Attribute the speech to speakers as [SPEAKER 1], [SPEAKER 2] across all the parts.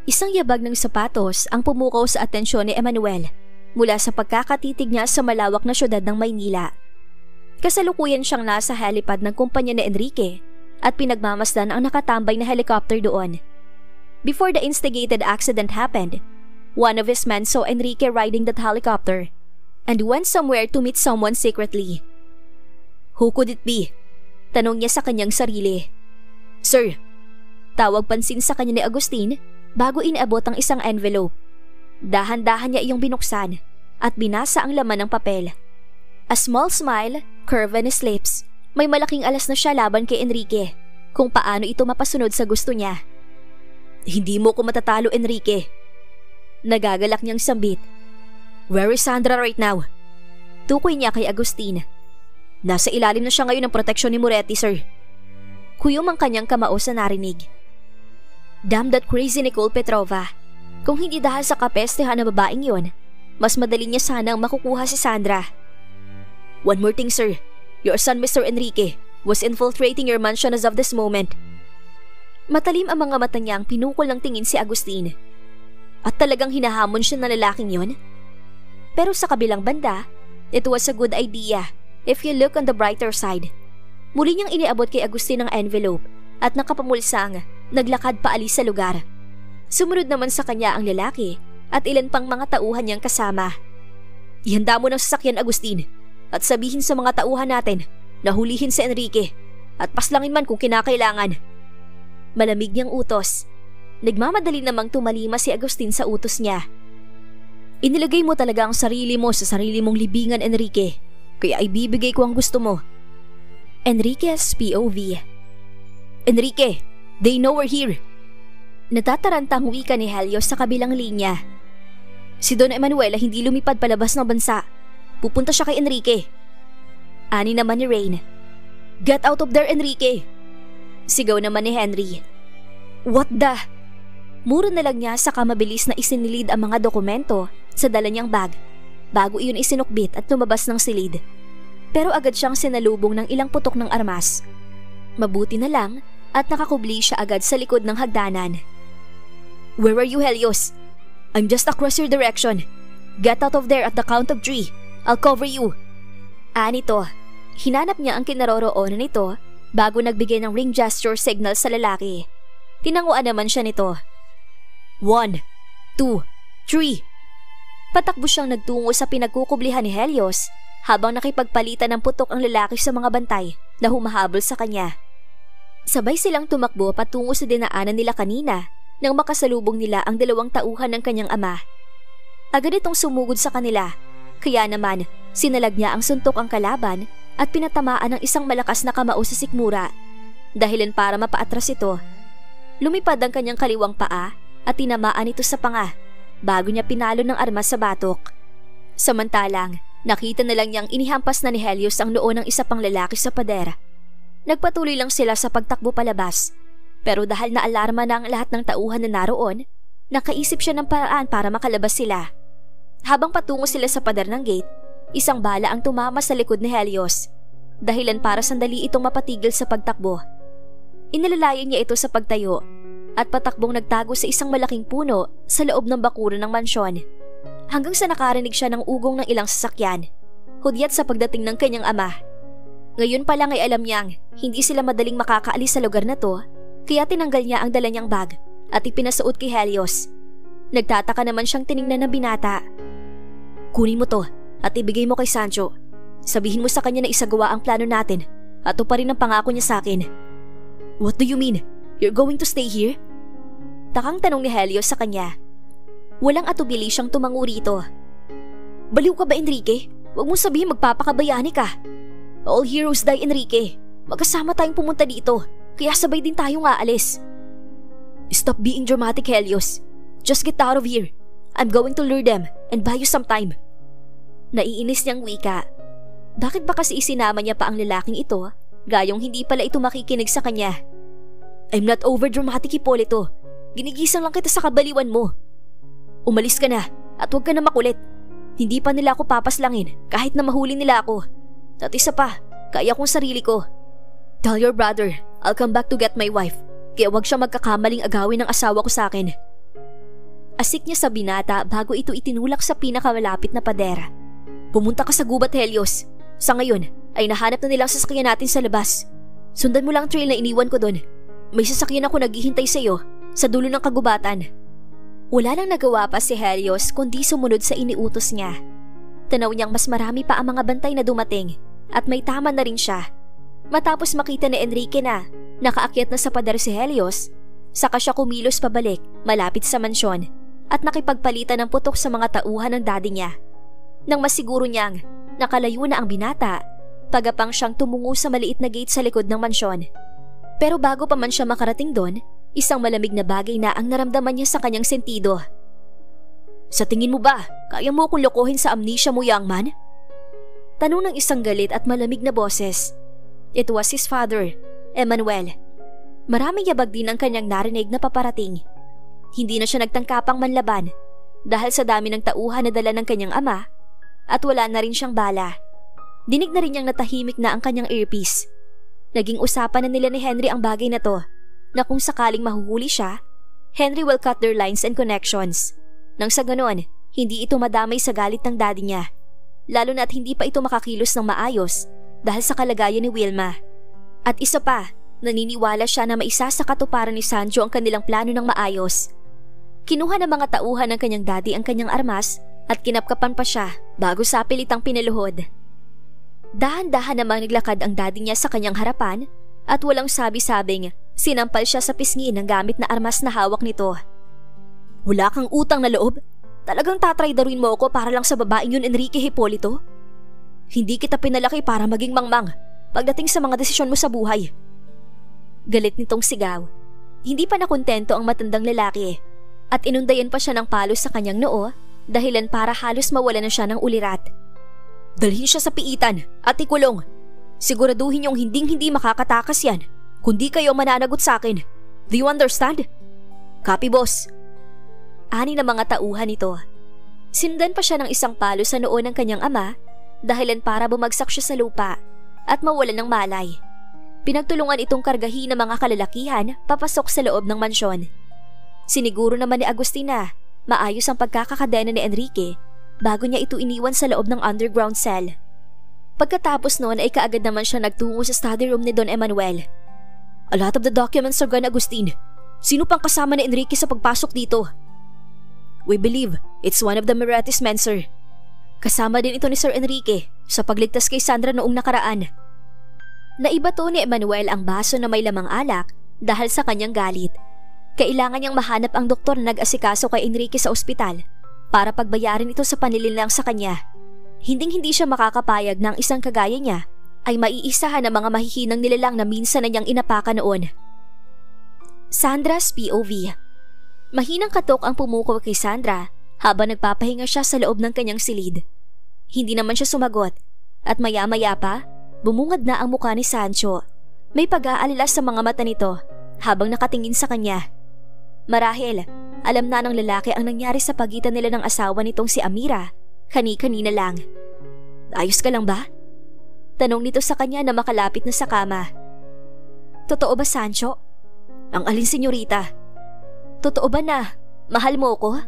[SPEAKER 1] Isang yabag ng sapatos ang pumukaw sa atensyon ni Emmanuel mula sa pagkakatitig niya sa malawak na syudad ng Maynila. Kasalukuyan siyang nasa helipad ng kumpanya ni Enrique at pinagmamasdan ang nakatambay na helicopter doon. Before the instigated accident happened, one of his men saw Enrique riding that helicopter and went somewhere to meet someone secretly. Who could it be? Tanong niya sa kanyang sarili. Sir, tawag pansin sa kanya ni Agustin bago inaabot ang isang envelope. Dahan-dahan niya iyong binuksan at binasa ang laman ng papel. A small smile curved on his lips. May malaking alas na siya laban kay Enrique kung paano ito mapasunod sa gusto niya. Hindi mo ko matatalo, Enrique. Nagagalak niyang sambit. Where is Sandra right now? Tukoy niya kay Agustin. Nasa ilalim na siya ngayon ng proteksyon ni Moretti, sir. Kuyom ang kanyang kamao sa narinig. Damn that crazy Nicole Petrova. Kung hindi dahil sa kapestehan na babaeng yon, mas madali niya sanang makukuha si Sandra. One more thing, sir. Your son, Mr. Enrique, was infiltrating your mansion as of this moment. Matalim ang mga mata niyang pinukol ng tingin si Agustin. At talagang hinahamon siya ng lalaking yon? Pero sa kabilang banda, it was a good idea if you look on the brighter side. Muli niyang iniabot kay Agustin ang envelope at nakapamulsang naglakad paalis sa lugar. Sumunod naman sa kanya ang lalaki at ilan pang mga tauhan niyang kasama. Ihanda mo ng sasakyan, Agustin, at sabihin sa mga tauhan natin na hulihin si Enrique at paslangin man kung kinakailangan. Malamig niyang utos. Nagmamadali namang tumalima si Agustin sa utos niya. Inilagay mo talaga ang sarili mo sa sarili mong libingan, Enrique, kaya ibibigay ko ang gusto mo. Enrique's POV. Enrique, they know we're here. Natatarantang wika ni Helios sa kabilang linya. Si Don Emanuela hindi lumipad palabas ng bansa. Pupunta siya kay Enrique. Ani naman ni Rain. Get out of there, Enrique! Sigaw naman ni Henry. What the? Muro na lang niya saka mabilis na isinilid ang mga dokumento sa dala niyang bag bago iyon isinukbit at lumabas ng silid. Pero agad siyang sinalubong ng ilang putok ng armas. Mabuti na lang at nakakubli siya agad sa likod ng hagdanan. Where are you, Helios? I'm just across your direction. Get out of there at the count of 3. I'll cover you. Nito. Hinanap niya ang kinaroroonan nito bago nagbigay ng ring gesture signal sa lalaki. Tinanguan naman siya nito. 1, 2, 3. Patakbo siyang nagtungo sa pinagkukublihan ni Helios habang nakipagpalitan ng putok ang lalaki sa mga bantay na humahabol sa kanya. Sabay silang tumakbo patungo sa dinaanan nila kanina nang makasalubong nila ang dalawang tauhan ng kanyang ama. Agad itong sumugod sa kanila. Kaya naman, sinalag niya ang suntok ang kalaban at pinatamaan ng isang malakas na kamao sa sikmura. Dahilan para mapaatras ito. Lumipad ang kanyang kaliwang paa at tinamaan ito sa panga bago niya pinalo ng armas sa batok. Samantalang, nakita na lang niyang inihampas na ni Helios ang noo ng isa pang lalaki sa pader. Nagpatuloy lang sila sa pagtakbo palabas. Pero dahil naalarma na ang lahat ng tauhan na naroon, nakaisip siya ng paraan para makalabas sila. Habang patungo sila sa pader ng gate, isang bala ang tumama sa likod ni Helios, dahilan para sandali itong mapatigil sa pagtakbo. Inilalayan niya ito sa pagtayo at patakbong nagtago sa isang malaking puno sa loob ng bakuran ng mansyon. Hanggang sa nakarinig siya ng ugong ng ilang sasakyan, hudyat sa pagdating ng kanyang ama. Ngayon pa lang ay alam niyang hindi sila madaling makakaalis sa lugar na to, kaya tinanggal niya ang dala niyang bag at ipinasuot kay Helios. Nagtataka naman siyang tiningnan ng binata. Kunin mo to at ibigay mo kay Sancho. Sabihin mo sa kanya na isagawa ang plano natin at ito pa rin ang pangako niya sa akin. What do you mean? You're going to stay here? Takang tanong ni Helios sa kanya. Walang atubili siyang tumango rito. Baliw ka ba, Enrique? Huwag mong sabihin magpapakabayani ka. All heroes die, Enrique. Magkasama tayong pumunta dito, kaya sabay din tayong aalis. Stop being dramatic, Helios. Just get out of here. I'm going to lure them and buy you some time. Naiinis niyang wika. Bakit ba kasi isinama niya pa ang lalaking ito, gayong hindi pala ito makikinig sa kanya? I'm not over-dramatic, Hipolito. Ginigisang lang kita sa kabaliwan mo. Umalis ka na at huwag ka na makulit. Hindi pa nila ako papaslangin kahit na mahuli nila ako. At isa pa, kaya kong sarili ko. Tell your brother, I'll come back to get my wife. Kaya huwag siya magkakamaling agawin ng asawa ko sa akin. Asik niya sa binata bago ito itinulak sa pinakamalapit na pader. Pumunta ka sa gubat, Helios. Sa ngayon ay nahanap na nilang sasakyan natin sa labas. Sundan mo lang ang trail na iniwan ko doon. May sasakyan ako naghihintay sa iyo sa dulo ng kagubatan. Wala nang nagawa pa si Helios kundi sumunod sa iniutos niya. Tanaw niyang mas marami pa ang mga bantay na dumating at may tama na rin siya. Matapos makita ni Enrique na nakaakyat na sa pader si Helios, saka siya kumilos pabalik malapit sa mansyon at nakipagpalitan ng putok sa mga tauhan ng daddy niya. Nang masiguro niyang nakalayo na ang binata, pagapang siyang tumungo sa maliit na gate sa likod ng mansyon. Pero bago pa man siya makarating doon, isang malamig na bagay na ang naramdaman niya sa kanyang sentido. Sa tingin mo ba, kaya mo akong lokohin sa amnesia mo, young man? Tanong ng isang galit at malamig na boses. It was his father, Emmanuel. Maraming yabag din ang kanyang narinig na paparating. Hindi na siya nagtangkapang manlaban dahil sa dami ng tauhan na dala ng kanyang ama at wala na rin siyang bala. Dinig na rin niyang natahimik na ang kanyang earpiece. Naging usapan na nila ni Henry ang bagay na to, na kung sakaling mahuhuli siya, Henry will cut their lines and connections. Nang sa ganon, hindi ito madamay sa galit ng daddy niya, lalo na at hindi pa ito makakilos ng maayos dahil sa kalagayan ni Wilma. At isa pa, naniniwala siya na maisa sa katuparan ni Sancho ang kanilang plano ng maayos. Kinuha ng mga tauhan ng kanyang daddy ang kanyang armas at kinapkapan pa siya bago sa pilitang pinaluhod. Dahan-dahan namang naglakad ang daddy niya sa kanyang harapan at walang sabi-sabing sinampal siya sa pisngi ng gamit na armas na hawak nito. Wala kang utang na loob? Talagang tatraydaruin mo ako para lang sa babaeng yun, Enrique Hipolito? Hindi kita pinalaki para maging mangmang pagdating sa mga desisyon mo sa buhay. Galit nitong sigaw. Hindi pa nakontento ang matandang lalaki at inundayan pa siya ng palos sa kanyang noo dahilan para halos mawala na siya ng ulirat. Dalhin siya sa piitan at ikulong. Siguraduhin niyong hinding-hindi makakatakas yan kundi kayo mananagot sa akin. Do you understand? Copy, boss. Ani na mga tauhan ito. Sindan pa siya ng isang palo sa noo ng kanyang ama dahilan para bumagsak siya sa lupa at mawalan ng malay. Pinagtulungan itong kargahin ng mga kalalakihan papasok sa loob ng mansyon. Siniguro naman ni Agustina maayos ang pagkakakadena ni Enrique bago niya ito iniwan sa loob ng underground cell. Pagkatapos noon ay kaagad naman siya nagtungo sa study room ni Don Emmanuel. A lot of the documents are gone, Agustin. Sino pang kasama ni Enrique sa pagpasok dito? We believe it's one of the Moretis men, sir. Kasama din ito ni Sir Enrique sa pagligtas kay Sandra noong nakaraan. Naibato ni Emmanuel ang baso na may lamang alak dahil sa kanyang galit. Kailangan niyang mahanap ang doktor na nag-asikaso kay Enrique sa ospital para pagbayarin ito sa panlilinlang sa kanya. Hinding-hindi siya makakapayag na ang isang kagaya niya ay maiisahan ng mga mahihinang nilalang na minsan na niyang inapakan noon. Sandra's POV. Mahinang katok ang pumukaw kay Sandra habang nagpapahinga siya sa loob ng kanyang silid. Hindi naman siya sumagot at maya-maya pa, bumungad na ang mukha ni Sancho. May pag-aalala sa mga mata nito habang nakatingin sa kanya. Marahil, alam na ng lalaki ang nangyari sa pagitan nila ng asawa nitong si Amira, kani-kanina lang. Ayos ka lang ba? Tanong nito sa kanya na makalapit na sa kama. Totoo ba, Sancho? Ang alin, senyorita? Totoo ba na mahal mo ko?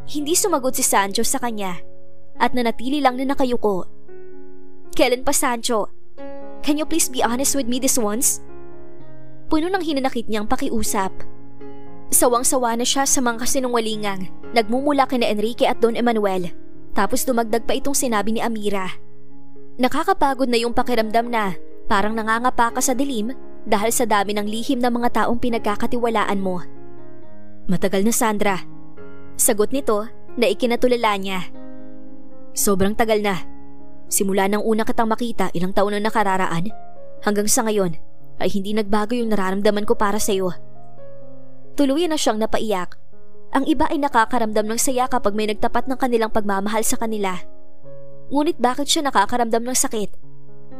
[SPEAKER 1] Hindi sumagot si Sancho sa kanya at nanatili lang na nakayuko. Kailan pa, Sancho? Can you please be honest with me this once? Puno ng hinanakit niyang pakiusap. Sawang-sawa na siya sa mga kasinungalingang nagmumula kina Enrique at Don Emmanuel. Tapos dumagdag pa itong sinabi ni Amira. Nakakapagod na yung pakiramdam na parang nangangapa ka sa dilim dahil sa dami ng lihim ng mga taong pinagkakatiwalaan mo. Matagal na, Sandra. Sagot nito na ikinatulala niya. Sobrang tagal na. Simula nang una kitang makita ilang taon na nakararaan, hanggang sa ngayon ay hindi nagbago yung nararamdaman ko para sa iyo. Tuluyan na siyang napaiyak. Ang iba ay nakakaramdam ng saya kapag may nagtapat ng kanilang pagmamahal sa kanila. Ngunit bakit siya nakakaramdam ng sakit?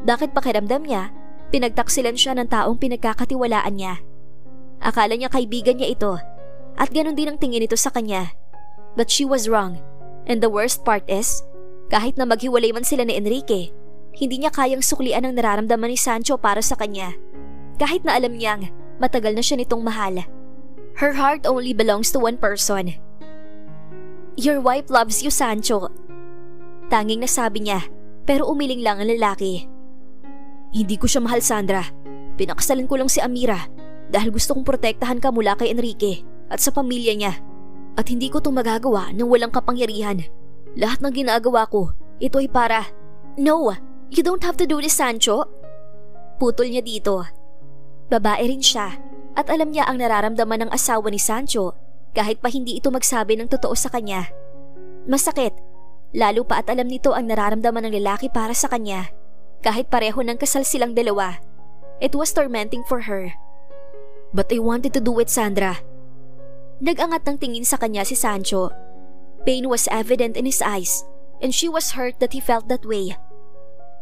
[SPEAKER 1] Bakit pakiramdam niya, pinagtaksilan siya ng taong pinagkakatiwalaan niya? Akala niya kaibigan niya ito at ganun din ang tingin nito sa kanya. But she was wrong. And the worst part is, kahit na maghiwalay man sila ni Enrique, hindi niya kayang suklian ang nararamdaman ni Sancho para sa kanya. Kahit na alam niyang matagal na siya nitong mahal. Her heart only belongs to one person. Your wife loves you, Sancho. Tanging nasabi niya, pero umiling lang ang lalaki. Hindi ko siya mahal, Sandra. Pinakasalan ko lang si Amira dahil gusto kong protektahan ka mula kay Enrique at sa pamilya niya. At hindi ko itong magagawa nang walang kapangyarihan. Lahat ng ginagawa ko, ito ay para... No, you don't have to do this, Sancho. Putol niya dito. Babae rin siya at alam niya ang nararamdaman ng asawa ni Sancho kahit pa hindi ito magsabi ng totoo sa kanya. Masakit, lalo pa at alam nito ang nararamdaman ng lalaki para sa kanya. Kahit pareho ng kasal silang dalawa, it was tormenting for her. But I wanted to do it, Sandra. Nag-angat ng tingin sa kanya si Sancho. Pain was evident in his eyes and she was hurt that he felt that way.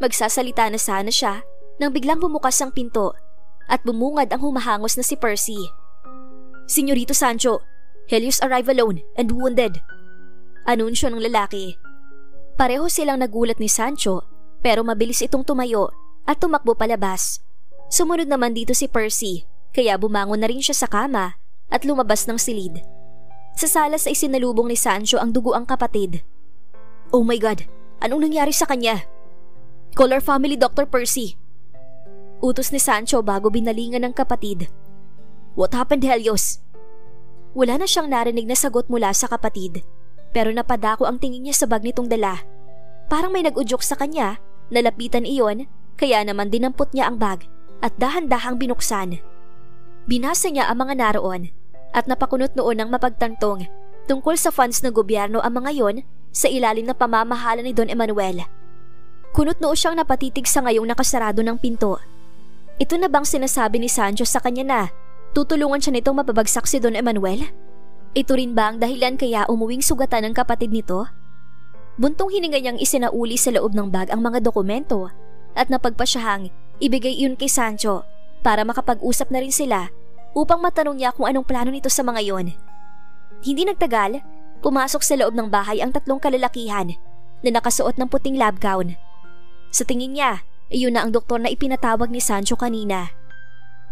[SPEAKER 1] Magsasalita na sana siya nang biglang bumukas ang pinto at bumungad ang humahangos na si Percy. Senyorito Sancho, Helios arrive alone and wounded. Anunsyo ng lalaki. Pareho silang nagulat ni Sancho pero mabilis itong tumayo at tumakbo palabas. Sumunod naman dito si Percy kaya bumangon na rin siya sa kama at lumabas ng silid. Sa salas ay sinalubong ni Sancho ang duguang kapatid. Oh my God, anong nangyari sa kanya? Call our family Dr. Percy. Utos ni Sancho bago binalingan ng kapatid. What happened, Helios? Wala na siyang narinig na sagot mula sa kapatid pero napadako ang tingin niya sa bag nitong dala. Parang may nag-udyok sa kanya. Nalapitan iyon, kaya naman dinampot niya ang bag at dahan-dahang binuksan. Binasa niya ang mga naroon at napakunot noon ng mapagtantong tungkol sa funds ng gobyerno ang mga yon sa ilalim ng pamamahala ni Don Emanuel. Kunot noo siyang napatitig sa ngayong nakasarado ng pinto. Ito na bang sinasabi ni Sancho sa kanya na tutulungan siya nitong mapabagsak si Don Emanuel? Ito rin ba ang dahilan kaya umuwing sugatan ng kapatid nito? Buntong hininga niyang isinauli sa loob ng bag ang mga dokumento at napagpasyahang ibigay iyon kay Sancho para makapag-usap na rin sila upang matanong niya kung anong plano nito sa mga yon. Hindi nagtagal, pumasok sa loob ng bahay ang tatlong kalalakihan na nakasuot ng puting lab gown. Sa tingin niya, iyon na ang doktor na ipinatawag ni Sancho kanina.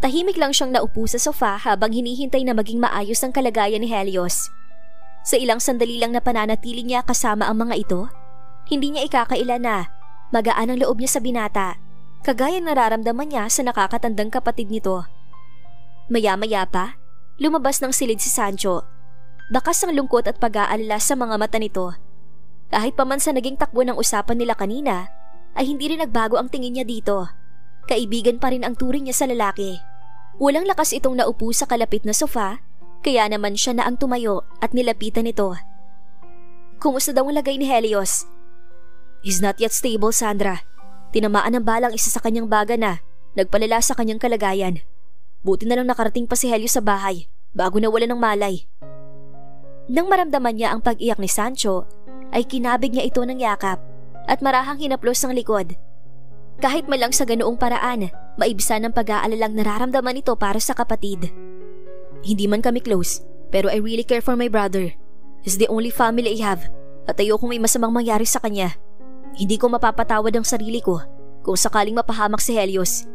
[SPEAKER 1] Tahimik lang siyang naupo sa sofa habang hinihintay na maging maayos ang kalagayan ni Helios. Sa ilang sandali lang na pananatili niya kasama ang mga ito, hindi niya ikakaila na magaan ang loob niya sa binata, kagaya nararamdaman niya sa nakakatandang kapatid nito. Maya-maya pa, lumabas ng silid si Sancho. Bakas ang lungkot at pag-aalala sa mga mata nito. Kahit pa man sa naging takbo ng usapan nila kanina, ay hindi rin nagbago ang tingin niya dito. Kaibigan pa rin ang turing niya sa lalaki. Walang lakas itong naupo sa kalapit na sofa, kaya naman siya na ang tumayo at nilapitan ito. Kumusta daw ang lagay ni Helios? He's not yet stable, Sandra. Tinamaan ng balang isa sa kanyang baga na nagpalala sa kanyang kalagayan. Buti na lang nakarating pa si Helios sa bahay bago nawala ng malay. Nang maramdaman niya ang pag-iyak ni Sancho, ay kinabig niya ito ng yakap at marahang hinaplos ang likod. Kahit malang sa ganoong paraan, maibsa ng pag-aalalang nararamdaman ito para sa kapatid. Hindi man kami close, pero I really care for my brother. He's the only family I have at ayokong may masamang mangyari sa kanya. Hindi ko mapapatawad ang sarili ko kung sakaling mapahamak si Helios.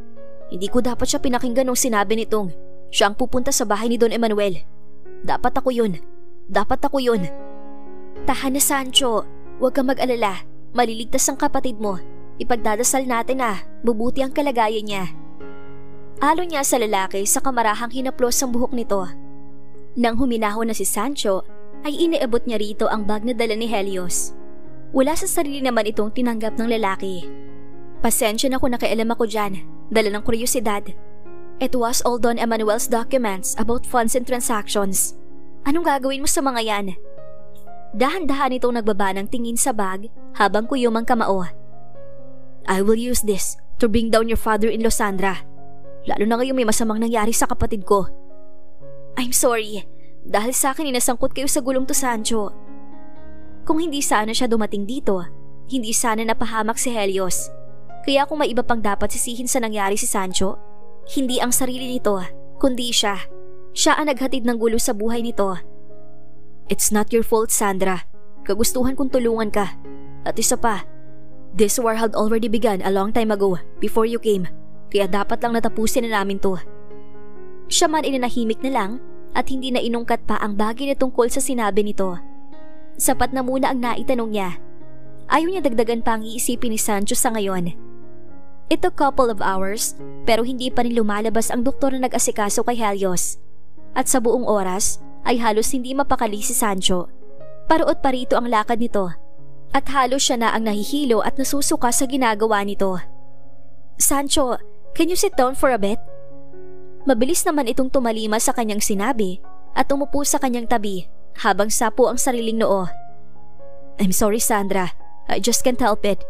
[SPEAKER 1] Hindi ko dapat siya pinakinggan nung sinabi nitong siya ang pupunta sa bahay ni Don Emanuel. Dapat ako yun. Dapat ako yun. Tahan na, Sancho. Huwag kang mag-alala. Maliligtas ang kapatid mo. Ipagdadasal natin na bubuti ang kalagayan niya. Alon niya sa lalaki sa kamarahang hinaplos ang buhok nito. Nang huminahon na si Sancho, ay iniabot niya rito ang bag na dala ni Helios. Wala sa sarili naman itong tinanggap ng lalaki. Pasensya na kung nakialam ako dyan, dala ng kuryosidad. It was all Don Emanuel's documents about funds and transactions. Anong gagawin mo sa mga yan? Dahan-dahan itong nagbaba ng tingin sa bag habang kuyumang kamao. I will use this to bring down your father-in-law, Sandra. Lalo na ngayong may masamang nangyari sa kapatid ko. I'm sorry. Dahil sa akin inasangkot kayo sa gulong to, Sancho. Kung hindi sana siya dumating dito, hindi sana napahamak si Helios. Kaya kung may iba pang dapat sisihin sa nangyari si Sancho, hindi ang sarili nito, kundi siya. Siya ang naghatid ng gulo sa buhay nito. It's not your fault, Sandra. Kagustuhan kong tulungan ka. At isa pa, this war had already begun a long time ago before you came. Kaya dapat lang natapusin na namin to. Siya man inanahimik na lang at hindi na inungkat pa ang bagay na tungkol sa sinabi nito. Sapat na muna ang naitanong niya. Ayaw niya dagdagan pa ang iisipin ni Sancho sa ngayon. It took couple of hours pero hindi pa rin lumalabas ang doktor na nag-asikaso kay Helios. At sa buong oras ay halos hindi mapakali si Sancho. Paruot pa rito ang lakad nito at halos siya na ang nahihilo at nasusuka sa ginagawa nito. Sancho, can you sit down for a bit? Mabilis naman itong tumalima sa kanyang sinabi at umupo sa kanyang tabi habang sapo ang sariling noo. I'm sorry Sandra, I just can't help it.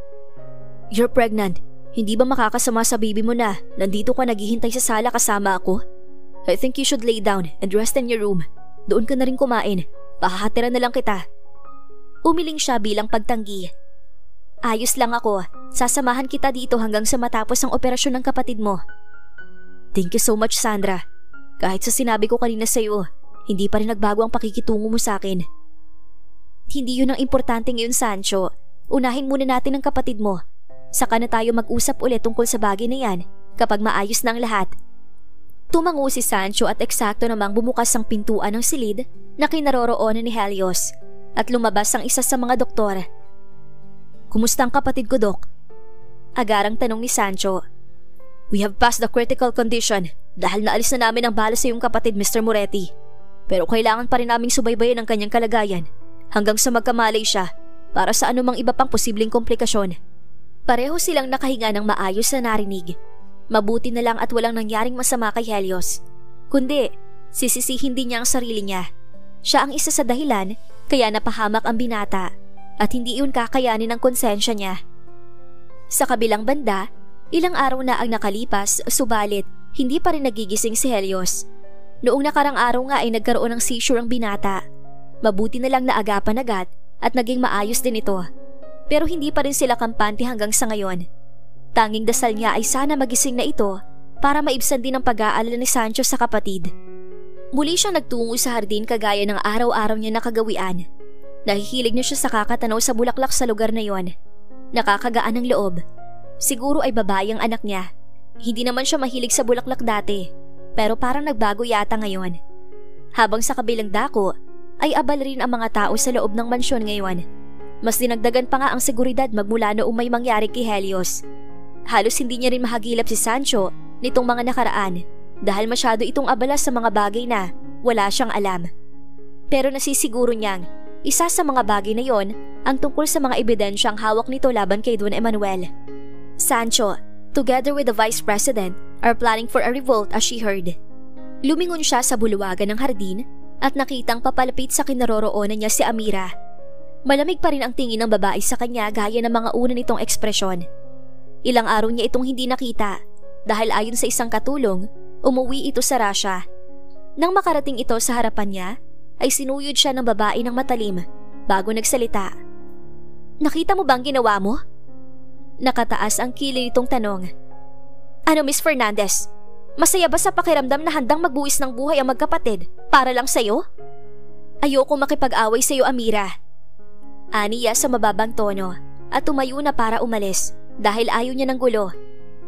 [SPEAKER 1] You're pregnant. Hindi ba makakasama sa baby mo na nandito ka naghihintay sa sala kasama ako? I think you should lay down and rest in your room. Doon ka na rin kumain. Pahahatira na lang kita. Umiling siya bilang pagtanggi. Ayos lang ako. Sasamahan kita dito hanggang sa matapos ang operasyon ng kapatid mo. Thank you so much Sandra. Kahit sa sinabi ko kanina sa iyo, hindi pa rin nagbago ang pakikitungo mo sa akin. Hindi yun ang importante ngayon Sancho. Unahin muna natin ang kapatid mo. Saka na tayo mag-usap ulit tungkol sa bagay na yan kapag maayos na ang lahat. Tumango si Sancho at eksakto namang bumukas ang pintuan ng silid na kinaroroonan ni Helios at lumabas ang isa sa mga doktor. Kumusta ang kapatid ko, Dok? Agarang tanong ni Sancho. We have passed the critical condition dahil naalis na namin ang bala sa iyong kapatid, Mr. Moretti. Pero kailangan pa rin naming subaybayan ang kanyang kalagayan hanggang sa magkamalay siya para sa anumang iba pang posibleng komplikasyon. Pareho silang nakahinga ng maayos na narinig. Mabuti na lang at walang nangyaring masama kay Helios. Kundi, sisisihin din niya ang sarili niya. Siya ang isa sa dahilan kaya napahamak ang binata at hindi iyon kakayanin ng konsensya niya. Sa kabilang banda, ilang araw na ang nakalipas subalit hindi pa rin nagigising si Helios. Noong nakarang araw nga ay nagkaroon ng seizure ang binata. Mabuti na lang naagapan agad at naging maayos din ito. Pero hindi pa rin sila kampante hanggang sa ngayon. Tanging dasal niya ay sana magising na ito para maibsan din ang pag-aalala ni Sancho sa kapatid. Muli siyang nagtungo sa hardin kagaya ng araw-araw niya nakagawian. Nahihilig na siya sa kakatanaw sa bulaklak sa lugar na yon. Nakakagaan ng loob. Siguro ay babae ang anak niya. Hindi naman siya mahilig sa bulaklak dati, pero parang nagbago yata ngayon. Habang sa kabilang dako, ay abal rin ang mga tao sa loob ng mansyon ngayon. Mas dinagdagan pa nga ang seguridad magmula noong may mangyari kay Helios. Halos hindi niya rin mahagilap si Sancho nitong mga nakaraan dahil masyado itong abala sa mga bagay na wala siyang alam. Pero nasisiguro niyang isa sa mga bagay na yon ang tungkol sa mga ebidensyang hawak nito laban kay Don Emanuel. Sancho, together with the Vice President, are planning for a revolt as she heard. Lumingon siya sa buluwagan ng hardin at nakitang papalapit sa kinaroroonan niya si Amira. Malamig pa rin ang tingin ng babae sa kanya gaya ng mga una nitong ekspresyon. Ilang araw niya itong hindi nakita dahil ayon sa isang katulong, umuwi ito sa Russia. Nang makarating ito sa harapan niya, ay sinuyod siya ng babae ng matalim bago nagsalita. Nakita mo bang ginawa mo? Nakataas ang kilay nitong tanong. Ano Miss Fernandez? Masaya ba sa pakiramdam na handang magbuwis ng buhay ang magkapatid para lang sa'yo? Ayoko makipag-away sa'yo Amira. Aniya sa mababang tono at tumayo na para umalis dahil ayaw niya ng gulo.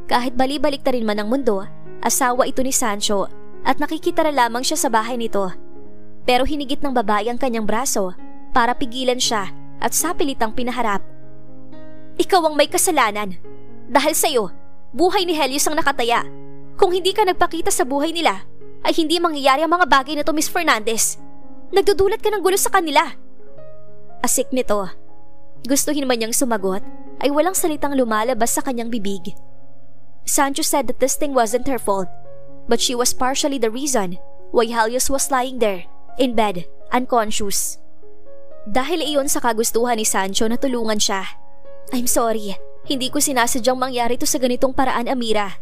[SPEAKER 1] Kahit bali-balik na rin man ang mundo, asawa ito ni Sancho at nakikitara lamang siya sa bahay nito. Pero hinigit ng babae ang kanyang braso para pigilan siya at sapilitang pinaharap. Ikaw ang may kasalanan. Dahil sa'yo, buhay ni Helios ang nakataya. Kung hindi ka nagpakita sa buhay nila, ay hindi mangyayari ang mga bagay na to Miss Fernandez. Nagdudulat ka ng gulo sa kanila. Asik nito. Gustuhin man niyang sumagot, ay walang salitang lumalabas sa kanyang bibig. Sancho said that this thing wasn't her fault, but she was partially the reason why Helios was lying there, in bed, unconscious. Dahil iyon sa kagustuhan ni Sancho na tulungan siya. I'm sorry, hindi ko sinasadyang mangyari ito sa ganitong paraan, Amira.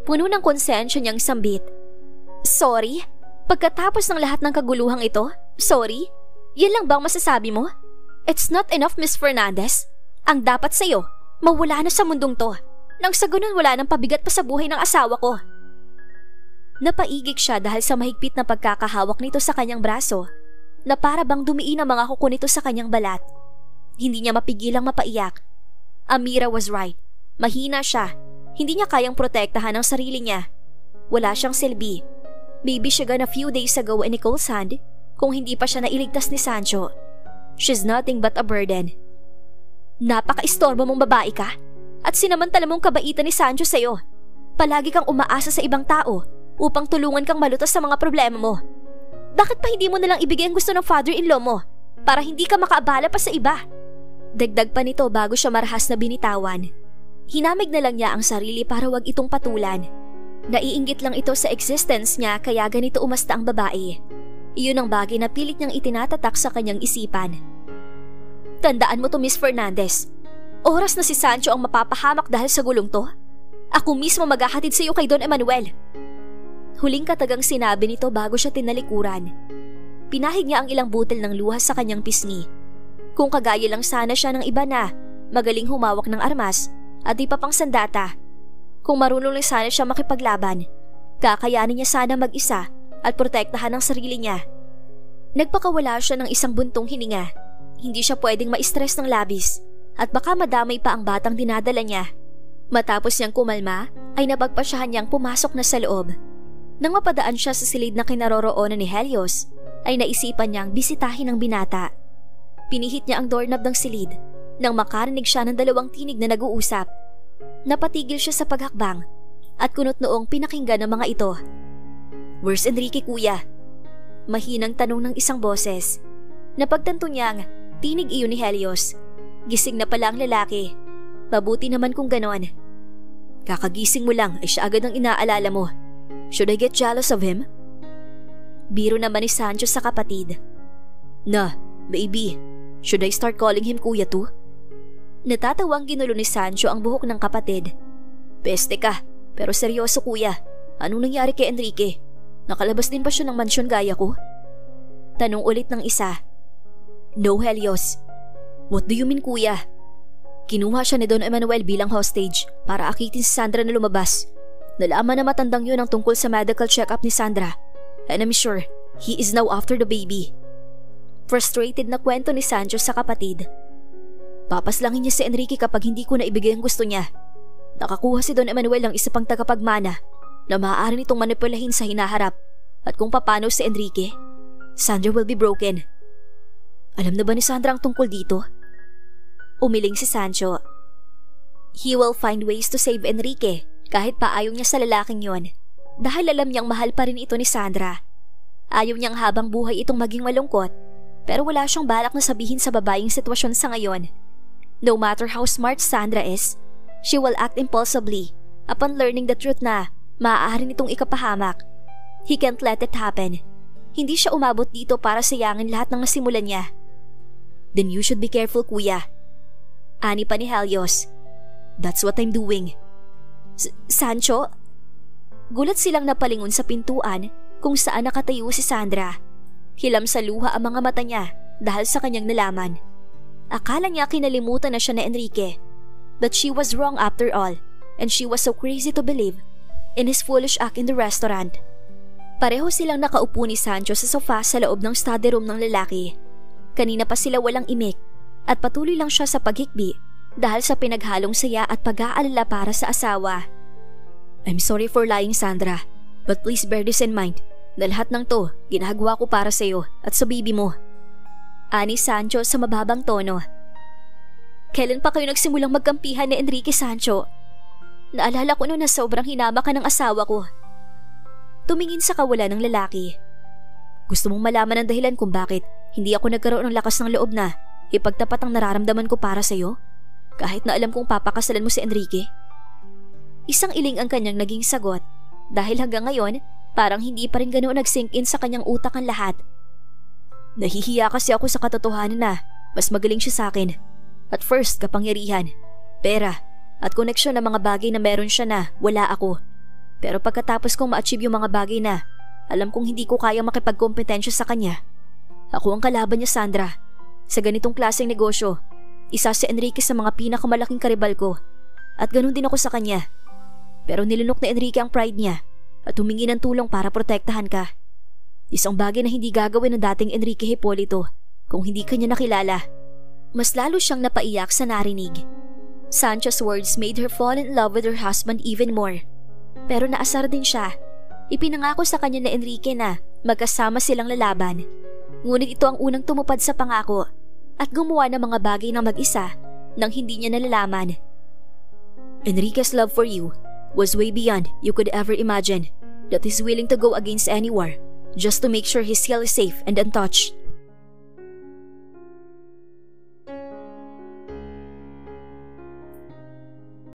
[SPEAKER 1] Puno ng konsensya niyang sambit. Sorry? Pagkatapos ng lahat ng kaguluhang ito, sorry? Yan lang bang masasabi mo? It's not enough, Miss Fernandez. Ang dapat sa'yo, mawala na sa mundong to. Nang sa ganun wala nang pabigat pa sa buhay ng asawa ko. Napaigik siya dahil sa mahigpit na pagkakahawak nito sa kanyang braso na para bang dumiin ang mga kuko nito sa kanyang balat. Hindi niya mapigilang mapaiyak. Amira was right. Mahina siya. Hindi niya kayang protektahan ang sarili niya. Wala siyang silbi. Maybe she gone a few days ago in Nicole's hand kung hindi pa siya nailigtas ni Sancho. She's nothing but a burden. Napaka-istorbo mong babae ka at sinamantala mong kabaitan ni Sancho sa'yo. Palagi kang umaasa sa ibang tao upang tulungan kang malutas sa mga problema mo. Bakit pa hindi mo nalang ibigay ang gusto ng father-in-law mo para hindi ka makaabala pa sa iba? Dagdag pa nito bago siya marahas na binitawan. Hinamig na lang niya ang sarili para wag itong patulan. Naiinggit lang ito sa existence niya kaya ganito umasta ang babae. Iyon ang bagay na pilit niyang itinatatak sa kanyang isipan. Tandaan mo to, Miss Fernandez. Oras na si Sancho ang mapapahamak dahil sa gulong to. Ako mismo maghahatid sa iyo kay Don Emmanuel. Huling katagang sinabi nito bago siya tinalikuran. Pinahid niya ang ilang butil ng luha sa kanyang pisngi. Kung kagaya lang sana siya ng iba na magaling humawak ng armas at di pa pang sandata. Kung marunong lang sana siya makipaglaban, kakayanin niya sana mag-isa at protektahan ang sarili niya. Nagpakawala siya ng isang buntong hininga. Hindi siya pwedeng ma-stress ng labis at baka madamay pa ang batang dinadala niya. Matapos niyang kumalma, ay napagpasyahan niyang pumasok na sa loob. Nang mapadaan siya sa silid na kinaroroonan ni Helios, ay naisipan niyang bisitahin ang binata. Pinihit niya ang doorknob ng silid nang makarinig siya ng dalawang tinig na nag-uusap. Napatigil siya sa paghakbang at kunot noong pinakinggan ng mga ito. "Where's Enrique, kuya?" Mahinang tanong ng isang boses. Napagtanto niyang tinig iyon ni Helios. Gising na pala ang lalaki. Mabuti naman kung ganon. "Kakagising mo lang ay siya agad ang inaalala mo. Should I get jealous of him?" Biro naman ni Sancho sa kapatid. "Na, baby, should I start calling him kuya too?" Natatawang ginulo ni Sancho ang buhok ng kapatid. "Peste ka, pero seryoso kuya. Anong nangyari kay Enrique? Nakalabas din ba siya ng mansyon gaya ko?" Tanong ulit ng isa. "No, Helios." "What do you mean, kuya?" "Kinuha siya ni Don Emmanuel bilang hostage para akitin si Sandra na lumabas. Nalaman na matandang yun ang tungkol sa medical check-up ni Sandra. And I'm sure he is now after the baby." Frustrated na kwento ni Sancho sa kapatid. "Papaslangin niya si Enrique kapag hindi ko na ibigay ang gusto niya. Nakakuha si Don Emmanuel ng isa pang tagapagmana na maaari nitong manipulahin sa hinaharap at kung papano si Enrique, Sandra will be broken." "Alam na ba ni Sandra ang tungkol dito?" Umiling si Sancho. He will find ways to save Enrique kahit pa ayaw niya sa lalaking yon dahil alam niyang mahal pa rin ito ni Sandra. Ayaw niyang habang buhay itong maging malungkot pero wala siyang balak na sabihin sa babaeng sitwasyon sa ngayon. No matter how smart Sandra is, she will act impulsively upon learning the truth na maaari nitong ikapahamak. He can't let it happen. Hindi siya umabot dito para sayangin lahat ng nasimulan niya. "Then you should be careful, kuya." Ani pa ni Helios. "That's what I'm doing." Sancho? Gulat silang napalingon sa pintuan kung saan nakatayo si Sandra. Hilam sa luha ang mga mata niya dahil sa kanyang nalaman. Akala niya kinalimutan na siya ni Enrique. But she was wrong after all, and she was so crazy to believe in his foolish act in the restaurant. Pareho silang nakaupo ni Sancho sa sofa sa loob ng study room ng lalaki. Kanina pa sila walang imik at patuloy lang siya sa paghikbi dahil sa pinaghalong saya at pag-aalala para sa asawa. "I'm sorry for lying, Sandra, but please bear this in mind na lahat ng to ginagawa ko para sa iyo at sa baby mo." Ani Sancho sa mababang tono. "Kailan pa kayo nagsimulang magkampihan ni Enrique, Sancho? Naalala ko noon na sobrang hinama ka ng asawa ko." Tumingin sa kawalan ng lalaki. "Gusto mong malaman ang dahilan kung bakit hindi ako nagkaroon ng lakas ng loob na ipagtapat ang nararamdaman ko para sa iyo? Kahit na alam kong papakasalan mo si Enrique?" Isang iling ang kanyang naging sagot dahil hanggang ngayon parang hindi pa rin ganoon nag-sink in sa kanyang utak ang lahat. "Nahihiya kasi ako sa katotohanan na mas magaling siya sa akin. At first, kapangyarihan, pera, at koneksyon ng mga bagay na meron siya na wala ako. Pero pagkatapos kong ma-achieve yung mga bagay na alam kong hindi ko kayang makipagkompetensya sa kanya, ako ang kalaban niya, Sandra. Sa ganitong klaseng negosyo, isa si Enrique sa mga pinakamalaking karibal ko at ganun din ako sa kanya. Pero nilunok ni Enrique ang pride niya at humingi ng tulong para protektahan ka. Isang bagay na hindi gagawin ng dating Enrique Hipolito kung hindi kanya nakilala." Mas lalo siyang napaiyak sa narinig. Sancho's words made her fall in love with her husband even more. Pero naasar din siya Ipinangako sa kanya na Enrique na magkasama silang lalaban. Ngunit ito ang unang tumupad sa pangako at gumawa ng mga bagay na mag-isa nang hindi niya nalalaman. Enrique's love for you was way beyond you could ever imagine, that he's willing to go against any war just to make sure he's still safe and untouched.